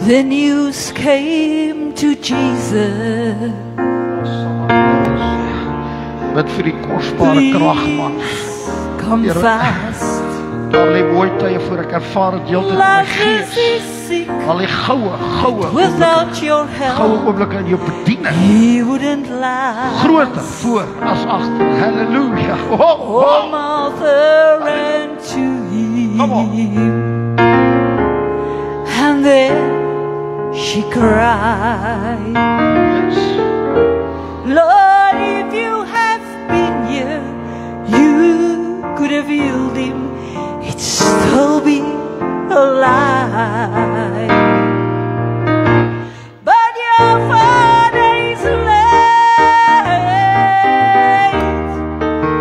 The news came to Jesus. Bid vir die kosbare krag, man. Come Here, fast. Daar lê mooi tye voor ek ervaar dit heeltyd in my Lazarus gees. is sick. Al die goue Without your help, oomblikke in jou bediening. he wouldn't last. Groter voor as agter. Halleluja. Oh, Martha ran to Come on. him, and then she cried, Lord, if you have been here, you could have healed him. He'd still be alive. But your father is late,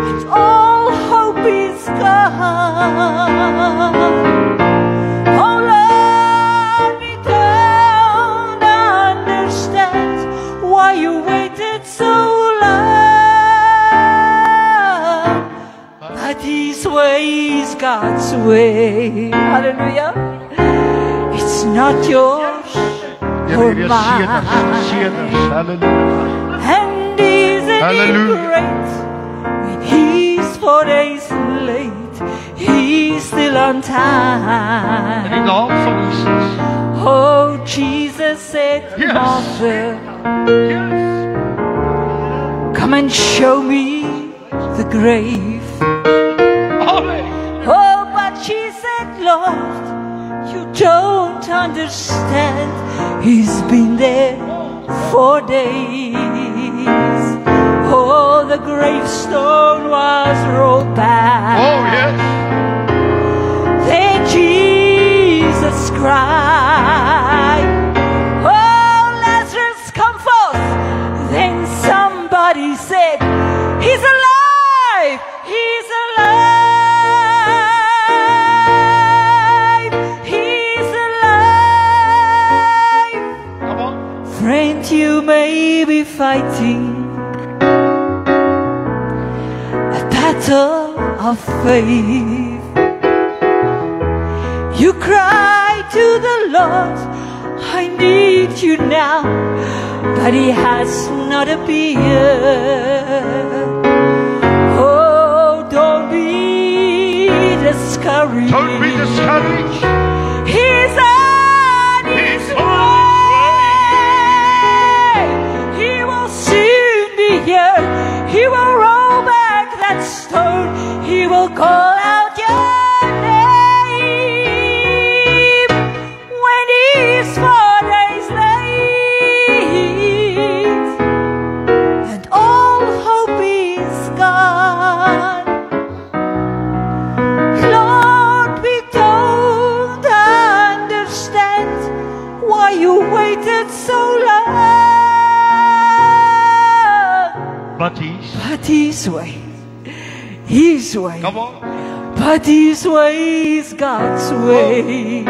and all hope is gone. Oh Lord, we don't understand why you waited so long. But His way is God's way. Hallelujah. It's not yours or mine. Hallelujah. And isn't it Hallelujah. great when He's 4 days late, He's still on In time. die naam van Jesus. Oh, Jesus said, Yes. Martha, Yes. come and show me the grave. Amen. Oh, but she said, Lord, you don't understand. He's been there 4 days. Oh, the gravestone was rolled back. Oh, yes. Then Jesus cried, oh, Lazarus, come forth. Then somebody said, He's alive! He's alive! He's alive! Come on. Friend, you may be fighting a battle of faith. You cry to the Lord, I need you now, but He has not appeared. Oh, don't be discouraged. Don't be discouraged. He's on His way. He will soon be here. He will roll back that stone. He will call out your name when He's 4 days late, and all hope is gone. Lord, we don't understand why you waited so long. But He's. But His way, His way, Come on. but His way is God's way.